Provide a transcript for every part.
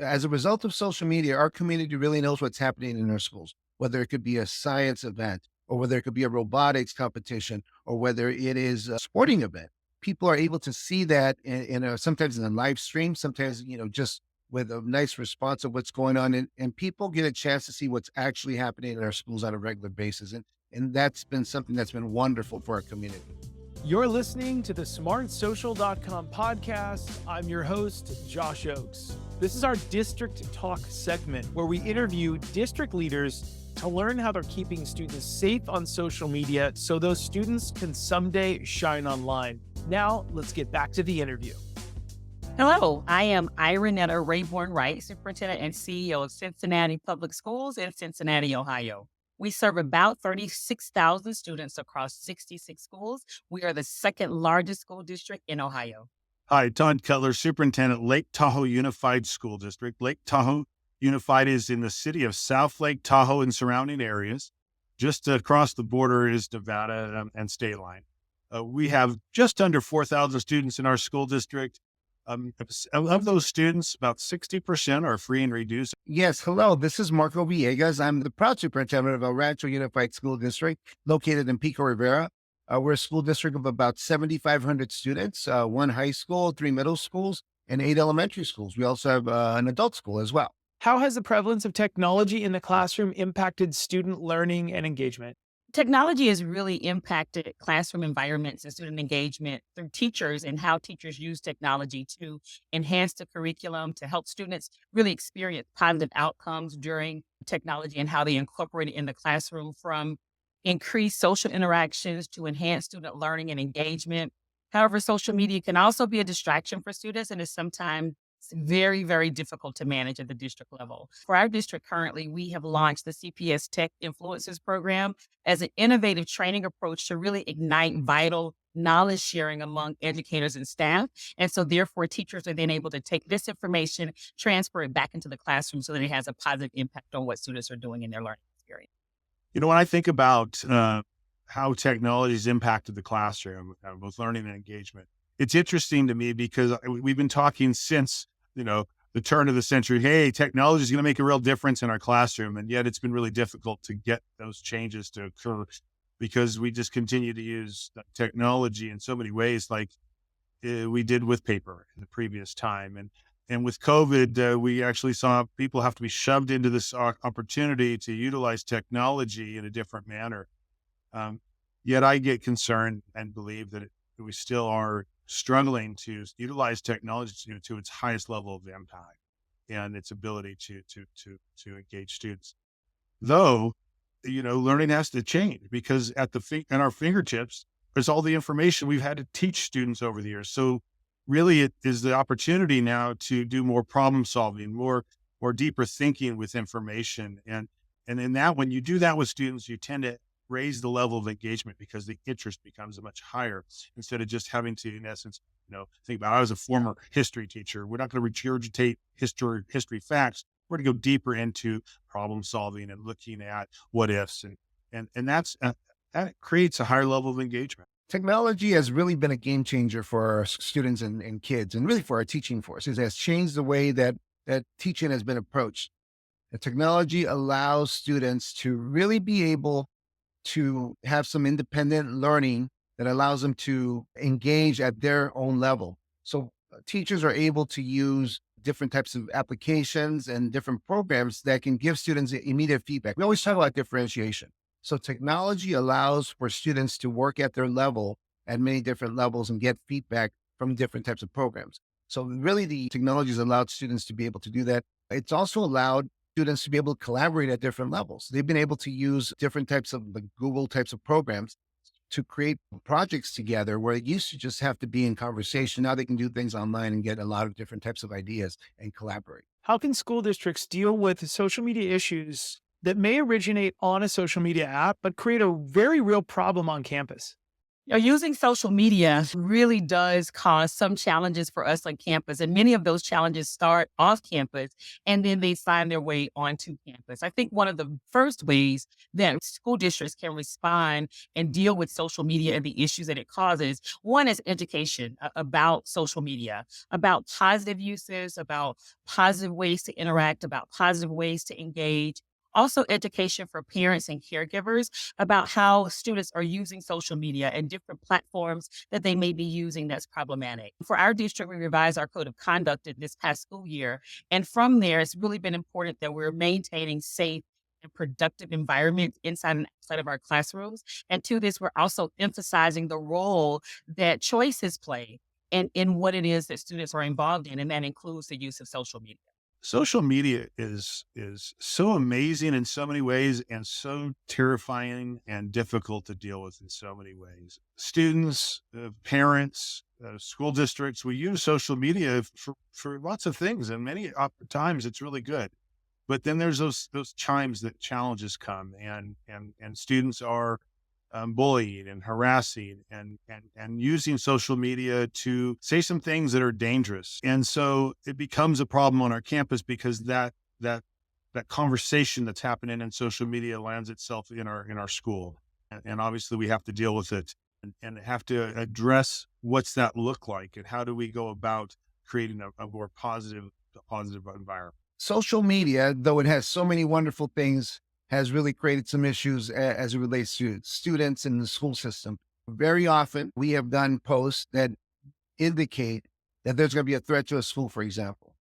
as a result of social media, our community really knows what's happening in our schools, whether it could be a science event or whether it could be a robotics competition or whether it is a sporting event. People are able to see that sometimes in a live stream, sometimes, just with a nice response of what's going on. And people get a chance to see what's actually happening in our schools on a regular basis. And that's been something that's been wonderful for our community. You're listening to the smartsocial.com podcast. I'm your host, Josh Oakes. This is our District Talk segment where we interview district leaders to learn how they're keeping students safe on social media so those students can someday shine online. Now, let's get back to the interview. Hello, I am Ironetta Rayborn Wright, Superintendent and CEO of Cincinnati Public Schools in Cincinnati, Ohio. We serve about 36,000 students across 66 schools. We are the second largest school district in Ohio. Hi, Todd Cutler, Superintendent, Lake Tahoe Unified School District. Lake Tahoe Unified is in the city of South Lake Tahoe and surrounding areas. Just across the border is Nevada and state line. We have just under 4,000 students in our school district. Of those students, about 60% are free and reduced. Yes, hello. This is Marco Villegas. I'm the proud superintendent of El Rancho Unified School District, located in Pico Rivera. We're a school district of about 7,500 students, one high school, 3 middle schools, and 8 elementary schools. We also have an adult school as well. How has the prevalence of technology in the classroom impacted student learning and engagement? Technology has really impacted classroom environments and student engagement through teachers and how teachers use technology to enhance the curriculum, to help students really experience positive outcomes during technology and how they incorporate it in the classroom, from increased social interactions to enhance student learning and engagement. However, social media can also be a distraction for students and is sometimes very, very difficult to manage at the district level. For our district currently, we have launched the CPS Tech Influencers Program as an innovative training approach to really ignite vital knowledge sharing among educators and staff. And so therefore, teachers are then able to take this information, transfer it back into the classroom so that it has a positive impact on what students are doing in their learning experience. You know, when I think about how technology has impacted the classroom, both learning and engagement, it's interesting to me because we've been talking since, the turn of the century, hey, technology is going to make a real difference in our classroom. And yet it's been really difficult to get those changes to occur because we just continue to use technology in so many ways, like we did with paper in the previous time. And with COVID, we actually saw people have to be shoved into this opportunity to utilize technology in a different manner. Yet I get concerned and believe that we still are struggling to utilize technology to its highest level of impact and its ability to engage students. Though, learning has to change because at our fingertips, there's all the information we've had to teach students over the years. So really it is the opportunity now to do more problem solving, more deeper thinking with information. And in that, when you do that with students, you tend to raise the level of engagement because the interest becomes much higher instead of just having to, in essence, think about, I was a former history teacher. We're not going to regurgitate history facts. We're going to go deeper into problem solving and looking at what ifs. And that creates a higher level of engagement. Technology has really been a game changer for our students and kids, and really for our teaching force. It has changed the way that teaching has been approached. The technology allows students to really be able to have some independent learning that allows them to engage at their own level. So teachers are able to use different types of applications and different programs that can give students immediate feedback. We always talk about differentiation. So technology allows for students to work at their level at many different levels and get feedback from different types of programs. So really the technology has allowed students to be able to do that. It's also allowed students to be able to collaborate at different levels. They've been able to use different types of Google types of programs to create projects together where it used to just have to be in conversation. Now they can do things online and get a lot of different types of ideas and collaborate. How can school districts deal with social media issues that may originate on a social media app, but create a very real problem on campus? Using social media really does cause some challenges for us on campus, and many of those challenges start off campus and then they find their way onto campus. I think one of the first ways that school districts can respond and deal with social media and the issues that it causes, one is education about social media, about positive uses, about positive ways to interact, about positive ways to engage. Also, education for parents and caregivers about how students are using social media and different platforms that they may be using that's problematic. For our district, we revised our code of conduct in this past school year. And from there, it's really been important that we're maintaining safe and productive environments inside and outside of our classrooms. And to this, we're also emphasizing the role that choices play and in what it is that students are involved in. And that includes the use of social media. Social media is so amazing in so many ways and so terrifying and difficult to deal with in so many ways. Students, parents, school districts, we use social media for lots of things, and many times it's really good. But then there's those times that challenges come, and students are bullying and harassing and using social media to say some things that are dangerous. And so it becomes a problem on our campus because that conversation that's happening in social media lands itself in our school. And obviously we have to deal with it and have to address what's that look like and how do we go about creating a more positive environment. Social media, though it has so many wonderful things, has really created some issues as it relates to students in the school system. Very often, we have done posts that indicate that there's going to be a threat to a school, for example.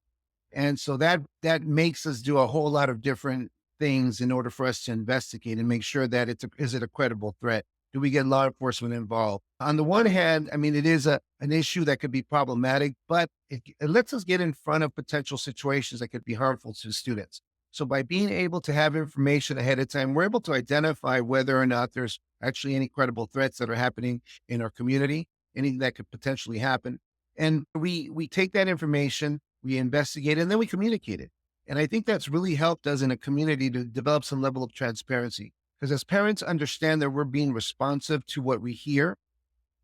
And so that makes us do a whole lot of different things in order for us to investigate and make sure that is it a credible threat? Do we get law enforcement involved? On the one hand, I mean, it is an issue that could be problematic, but it lets us get in front of potential situations that could be harmful to students. So by being able to have information ahead of time, we're able to identify whether or not there's actually any credible threats that are happening in our community, anything that could potentially happen. And we take that information, we investigate, and then we communicate it. And I think that's really helped us in a community to develop some level of transparency. Because as parents understand that we're being responsive to what we hear,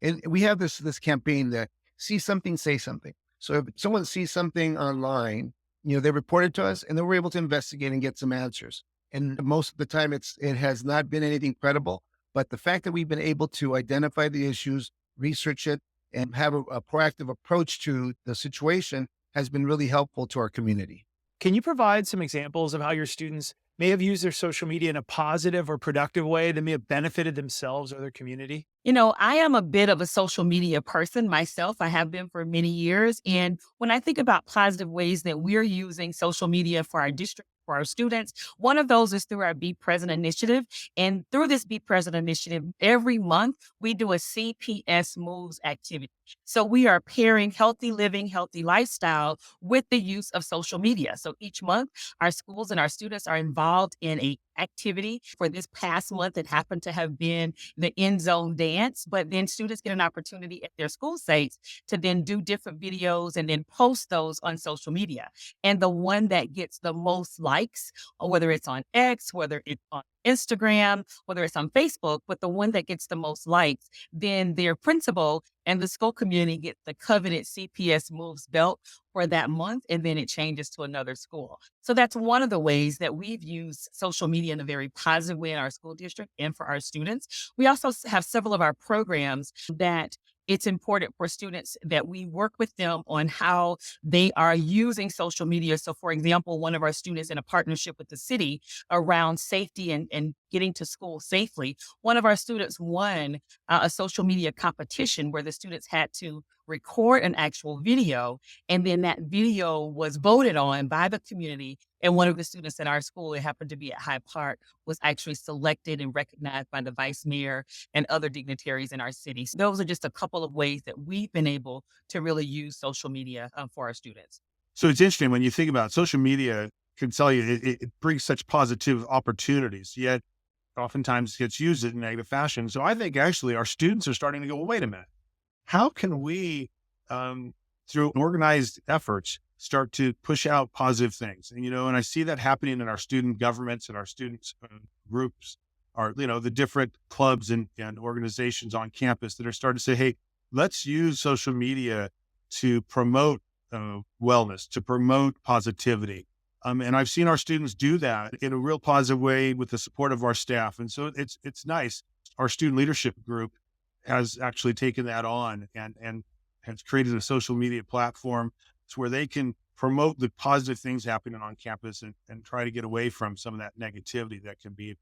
and we have this campaign that see something, say something. So if someone sees something online, they report it to us and then we're able to investigate and get some answers. And most of the time it has not been anything credible, but the fact that we've been able to identify the issues, research it, and have a proactive approach to the situation has been really helpful to our community. Can you provide some examples of how your students may have used their social media in a positive or productive way that may have benefited themselves or their community? I am a bit of a social media person myself. I have been for many years. And when I think about positive ways that we're using social media for our district, for our students, one of those is through our Be Present initiative. And through this Be Present initiative, every month we do a CPS Moves activity. So we are pairing healthy living, healthy lifestyle with the use of social media. So each month, our schools and our students are involved in a activity. For this past month, it happened to have been the end zone dance, but then students get an opportunity at their school sites to then do different videos and then post those on social media. And the one that gets the most likes, whether it's on X, whether it's on Instagram, whether it's on Facebook, but the one that gets the most likes, then their principal and the school community get the coveted CPS Moves belt for that month, and then it changes to another school. So that's one of the ways that we've used social media in a very positive way in our school district and for our students. We also have several of our programs that it's important for students that we work with them on how they are using social media. So for example, one of our students in a partnership with the city around safety and getting to school safely, one of our students won a social media competition where the students had to record an actual video, and then that video was voted on by the community. And one of the students at our school, it happened to be at Hyde Park, was actually selected and recognized by the vice mayor and other dignitaries in our city. So those are just a couple of ways that we've been able to really use social media for our students. So it's interesting when you think about it, social media can tell you it brings such positive opportunities, yet oftentimes gets used in negative fashion. So I think actually our students are starting to go, well, wait a minute. How can we, through organized efforts, start to push out positive things? And I see that happening in our student governments and our students groups. the different clubs and organizations on campus that are starting to say, hey, let's use social media to promote wellness, to promote positivity. And I've seen our students do that in a real positive way with the support of our staff. And so it's nice. Our student leadership group has actually taken that on and has created a social media platform where they can promote the positive things happening on campus and try to get away from some of that negativity that can be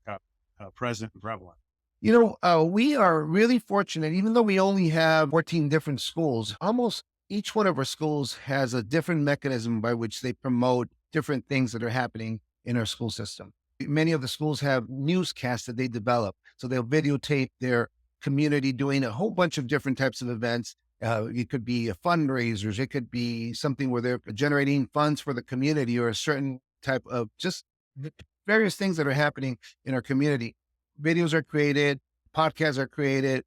present and prevalent. We are really fortunate, even though we only have 14 different schools, almost each one of our schools has a different mechanism by which they promote different things that are happening in our school system. Many of the schools have newscasts that they develop. So they'll videotape their community doing a whole bunch of different types of events. It could be fundraisers. It could be something where they're generating funds for the community or a certain type of just various things that are happening in our community. Videos are created, podcasts are created,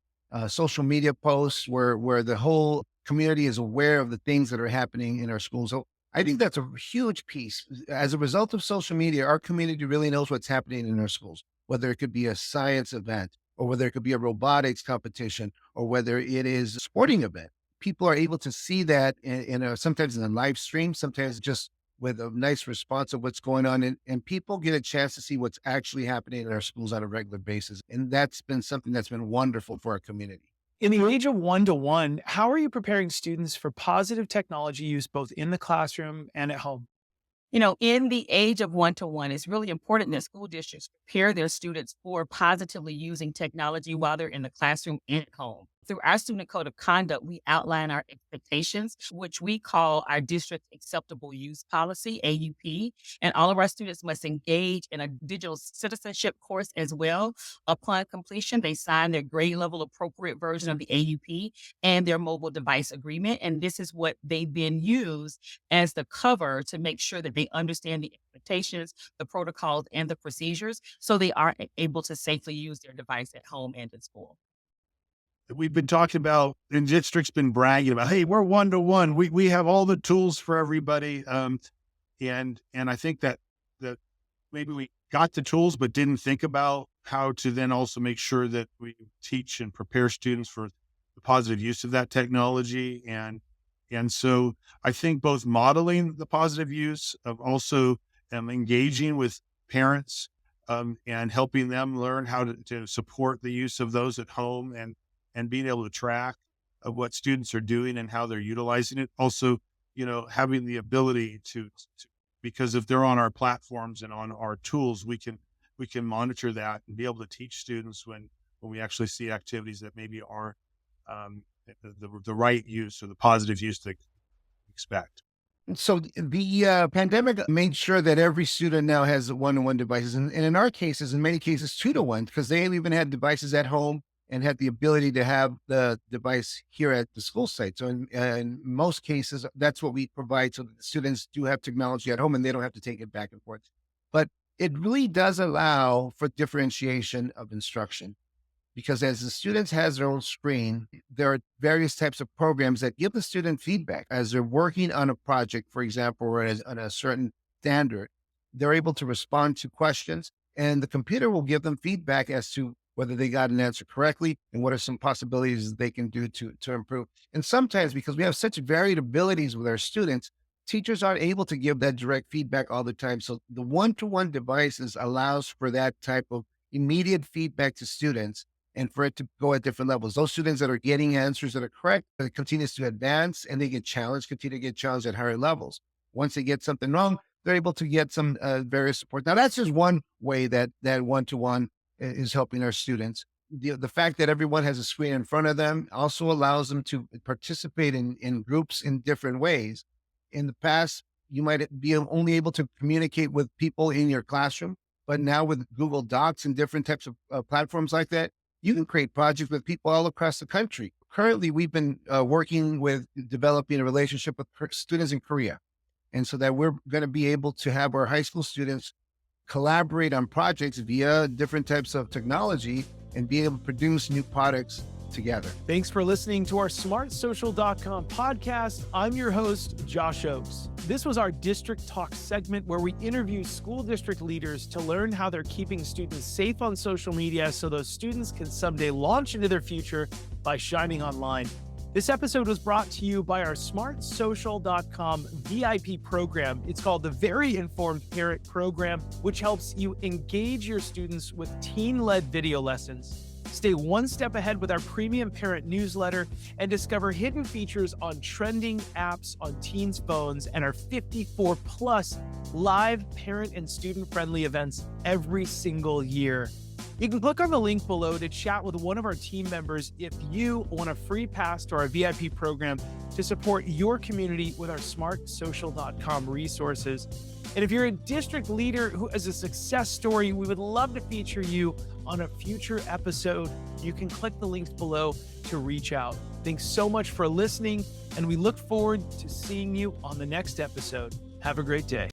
social media posts where the whole community is aware of the things that are happening in our schools. So I think that's a huge piece. As a result of social media, our community really knows what's happening in our schools, whether it could be a science event or whether it could be a robotics competition or whether it is a sporting event. People are able to see that sometimes in a live stream, sometimes just with a nice response of what's going on. And people get a chance to see what's actually happening in our schools on a regular basis. And that's been something that's been wonderful for our community. In the age of one-to-one, how are you preparing students for positive technology use both in the classroom and at home? In the age of one-to-one, it's really important that school districts prepare their students for positively using technology while they're in the classroom and at home. Through our student code of conduct, we outline our expectations, which we call our district acceptable use policy, AUP. And all of our students must engage in a digital citizenship course as well. Upon completion, they sign their grade level appropriate version of the AUP and their mobile device agreement. And this is what they then use as the cover to make sure that they understand the expectations, the protocols, and the procedures so they are able to safely use their device at home and at school. We've been talking about, and district's been bragging about, hey, we're one-to-one. We have all the tools for everybody. And I think that maybe we got the tools, but didn't think about how to then also make sure that we teach and prepare students for the positive use of that technology. And so I think both modeling the positive use of also engaging with parents and helping them learn how to support the use of those at home and being able to track what students are doing and how they're utilizing it. Also, having the ability to, because if they're on our platforms and on our tools, we can monitor that and be able to teach students when we actually see activities that maybe are the right use or the positive use to expect. So the pandemic made sure that every student now has one-to-one devices. And in our cases, in many cases, 2-to-1, because they even had devices at home and had the ability to have the device here at the school site. So in most cases, that's what we provide. So that the students do have technology at home and they don't have to take it back and forth. But it really does allow for differentiation of instruction, because as the students has their own screen, there are various types of programs that give the student feedback as they're working on a project, for example, or on a certain standard. They're able to respond to questions and the computer will give them feedback as to whether they got an answer correctly and what are some possibilities they can do to improve. And sometimes, because we have such varied abilities with our students, teachers aren't able to give that direct feedback all the time. So the one-to-one devices allows for that type of immediate feedback to students and for it to go at different levels. Those students that are getting answers that are correct, it continues to advance and they continue to get challenged at higher levels. Once they get something wrong, they're able to get some various support. Now, that's just one way that one-to-one is helping our students. The fact that everyone has a screen in front of them also allows them to participate in groups in different ways. In the past, you might be only able to communicate with people in your classroom, but now with Google Docs and different types of platforms like that, you can create projects with people all across the country. Currently, we've been working with developing a relationship with students in Korea. And so that we're going to be able to have our high school students collaborate on projects via different types of technology and be able to produce new products together. Thanks for listening to our smartsocial.com podcast. I'm your host, Josh Oakes. This was our District Talk segment where we interview school district leaders to learn how they're keeping students safe on social media so those students can someday launch into their future by shining online. This episode was brought to you by our smartsocial.com VIP program. It's called the Very Informed Parent Program, which helps you engage your students with teen-led video lessons. Stay one step ahead with our premium parent newsletter and discover hidden features on trending apps on teens' phones and our 54 plus live parent and student-friendly events every single year. You can click on the link below to chat with one of our team members if you want a free pass to our VIP program to support your community with our smartsocial.com resources. And if you're a district leader who has a success story, we would love to feature you on a future episode. You can click the links below to reach out. Thanks so much for listening, and we look forward to seeing you on the next episode. Have a great day.